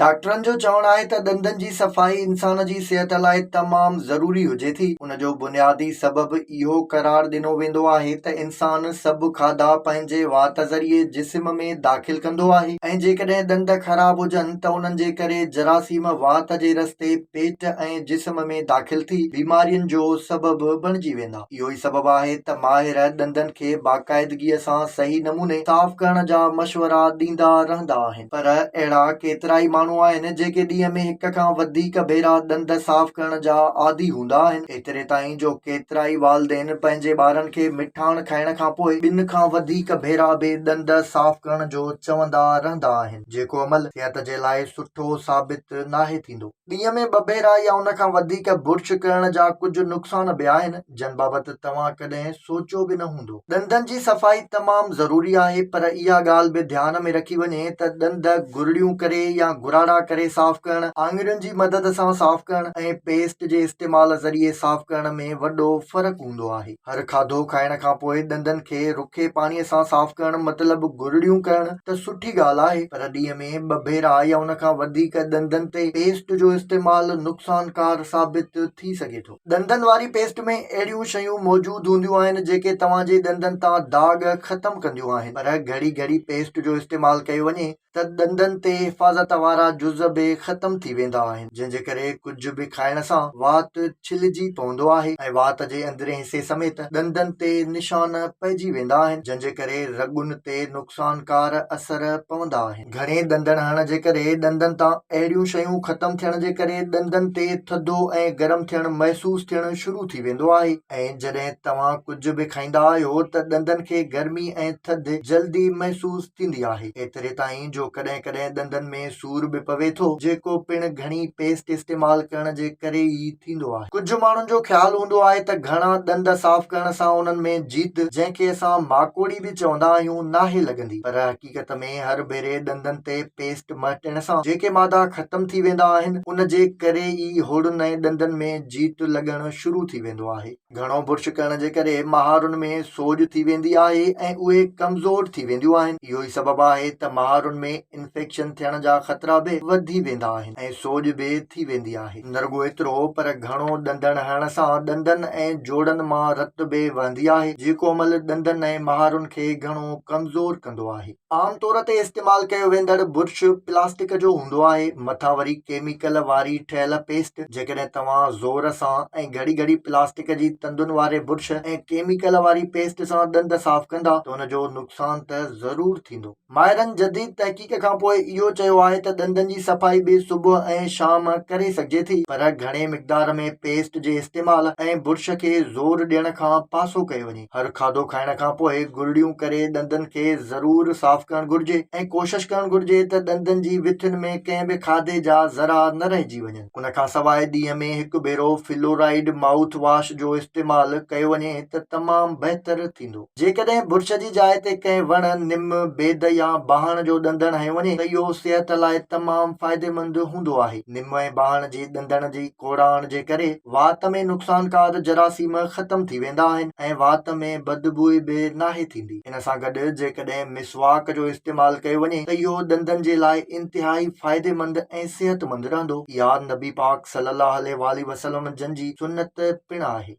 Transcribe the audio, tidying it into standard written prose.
डॉक्टरनि जो चवणु आहे त ॾंदनि जी सफ़ाई इंसान जी सिहत लाइ तमामु ज़रूरी हुजे थी। उन जो बुनियादी सबबु इहो क़रार ॾिनो वेंदो आहे त इंसान सभु खाधा पंहिंजे वात ज़रिए जिस्म में दाख़िल कंदो आहे ऐं जेकॾहिं ॾंद ख़राब हुजनि त उन्हनि जे करे जरासीम वात जे रस्ते पेट ऐं जिस्म में दाख़िल थी बीमारियुनि जो सबबु बणिजी वेंदा। इहो ई सबबु आहे त माहिर ॾंदनि खे बाक़ाइदगीअ सां सही नमूने साफ़ करण जा मशवरा ॾींदा रहंदा आहिनि। पर अहिड़ा केतिरा ई माण्हू आहिनि जेके ॾींहं में हिक खां वधीक भेरा ॾंद साफ़ करण जा आदी हूंदा आहिनि। एतिरे ताईं जो केतिरा ई वालदेन पंहिंजे ॿारनि खे मिठाण खाइण खां पोइ ॿिनि खां वधीक भेरा बि ॾंद साफ़ करण जो चवंदा रहंदा आहिनि, जेको अमल सिहत जे लाइ सुठो साबित नाहे थींदो। ॾींहं में 2 भेरा या उन खां वधीक बुर्श करण जा कुझु नुक़सान बि आहिनि जिन बाबति तव्हां कॾहिं सोचियो बि न हूंदो। ॾंदनि जी सफ़ाई तमामु ज़रूरी आहे, पर इहा ॻाल्हि बि ध्यान में रखी वञे त ॾंद गुरड़ियूं करे या गुराड़ा करे साफ़ करण, आङुरियुनि जी मदद सां साफ़ करण ऐं पेस्ट जे इस्तेमाल ज़रिए साफ़ करण में वॾो फ़र्क़ु हूंदो आहे। हर खाधो खाइण खां पोइ ॾंदनि खे रुखे पाणीअ सां साफ़ करण मतिलबु गुरड़ियूं करण त सुठी ॻाल्हि आहे, पर ॾींहं में 2 भेरा या उन खां वधीक ॾंदनि ते पेस्ट जो इस्तेमालु नुक़सानकार साबित थी सघे थो। ॾंदनि वारी पेस्ट में अहिड़ियूं शयूं मौजूदु हूंदियूं आहिनि जेके तव्हांजे ॾंदनि तां दाग ख़तमु कंदियूं आहिनि, पर घड़ी घड़ी पेस्ट जो इस्तेमालु कयो वञे त ॾंदनि ते हिफ़ाज़त वारा जुज़ बि ख़तम थी वेंदा आहिनि, जंहिंजे करे कुझु बि खाइण सां वात छिलिजी पवंदो आहे ऐं वात जे अंदरे हिसे समेत ॾंदनि ते निशान पइजी वेंदा आहिनि, जंहिंजे करे रॻुनि ते नुक़सानकार असर पवंदा आहिनि। घणे ॾंदड़ हणण जे करे ॾंदनि तां अहिड़ियूं शयूं ख़तम थियण जे करे ॾंदनि ते थधो ऐं गरम थियण महसूसु थियण शुरू थी वेंदो आहे ऐं जॾहिं तव्हां कुझु बि खाईंदा आहियो त ॾंदनि खे गर्मी ऐं थधि जल्दी महसूसु थींदी आहे। एतिरे ताईं जो कॾहिं कॾहिं ॾंदनि में सूर बि पवे थो, जेको पिण घणी पेस्ट इस्तेमाल करण जे करे ई थींदो आहे। कुझु माण्हुनि जो ख़्यालु हूंदो आहे त घणा ॾंद साफ़ करण सां उन्हनि में जीत, जंहिंखे असां माकोड़ी बि चवंदा आहियूं, नाहे लॻंदी, पर हक़ीक़त में हर भेरे ॾंदनि ते पेस्ट मटण सां जेके मादा ख़तम थी वेंदा आहिनि, उन जे करे ई होड़नि ऐं ॾंदनि में जीत लॻण शुरू थी वेंदो आहे। घणो बुर्श करण जे करे महारुनि में सोज थी वेंदी आहे ऐं उहे कमज़ोर थी वेंदियूं आहिनि। इहो ई सबबु आहे त महारुनि में इंफेक्शन थियण जा ख़तरा बि वधी वेंदा आहिनि ऐं सोज बि थी वेंदी आहे। न रुॻो एतिरो, पर घणो ॾंदड़ हणण सां ॾंदनि ऐं जोड़नि मां रत बि वहंदी आहे, जेको अमल ॾंदनि ऐं महारुनि खे घणो कमज़ोर कंदो आहे। आम तौर ते इस्तेमालु कयो वेंदड़ बुर्श प्लास्टिक जो हूंदो आहे, मथां वरी केमिकल वारी ठहियल पेस्ट। जेकॾहिं तव्हां ज़ोर सां ऐं घड़ी घड़ी प्लास्टिक जी तंदुनि वारे बुर्श ऐं केमिकल वारी पेस्ट सां ॾंद साफ़ कंदा त उन जो नुक़सान त ज़रूरु थींदो। माहिरनि जदीद तहक़ीक़ खां पोइ इहो चयो आहे त ॾंदनि जी सफ़ाई बि सुबुह ऐं शाम करे सघिजे थी, पर घणे मिक़दार में पेस्ट जे इस्तेमाल ऐं बुर्श खे ज़ोर ॾियण खां पासो कयो वञे। हर खाधो खाइण खां पोइ गुरड़ियूं करे ॾंदनि खे ज़रूरु साफ़ करणु घुर्जे ऐं कोशिशि करणु घुर्जे त ॾंदनि जी विथुनि में कंहिं बि खाधे जा ज़रा न रहिजी वञनि। उन खां सवाइ ॾींहं में 1 भेरो फ्लोराइड माउथ वॉश जो इस्तेमालु कयो वञे त तमामु बहितर थींदो। जेकॾहिं बुर्श जी जाइ ते कंहिं वण, निम, बेद या बाहण जो ॾंदड़ हंयो वञे त इहो सिहत लाइ तमामु फ़ाइदेमंद हूंदो आहे। निम ऐं बाहण जी ॾंदड़ जी कोड़ाहण जे करे वात में नुक़सानकार जरासीम ख़तम थी वेंदा आहिनि ऐं वात में बदबू बि नाहे थींदी। इन सां गॾु जेकॾहिं मिसवाक जो इस्तेमालु कयो वञे त इहो ॾंदनि जे लाइ इंतिहाई फ़ाइदेमंद ऐं सिहतमंद रहंदो। इहा नबी पाक सल्लल्लाहु अलैहि वसल्लम जन जी सुन्नत पिण आहे।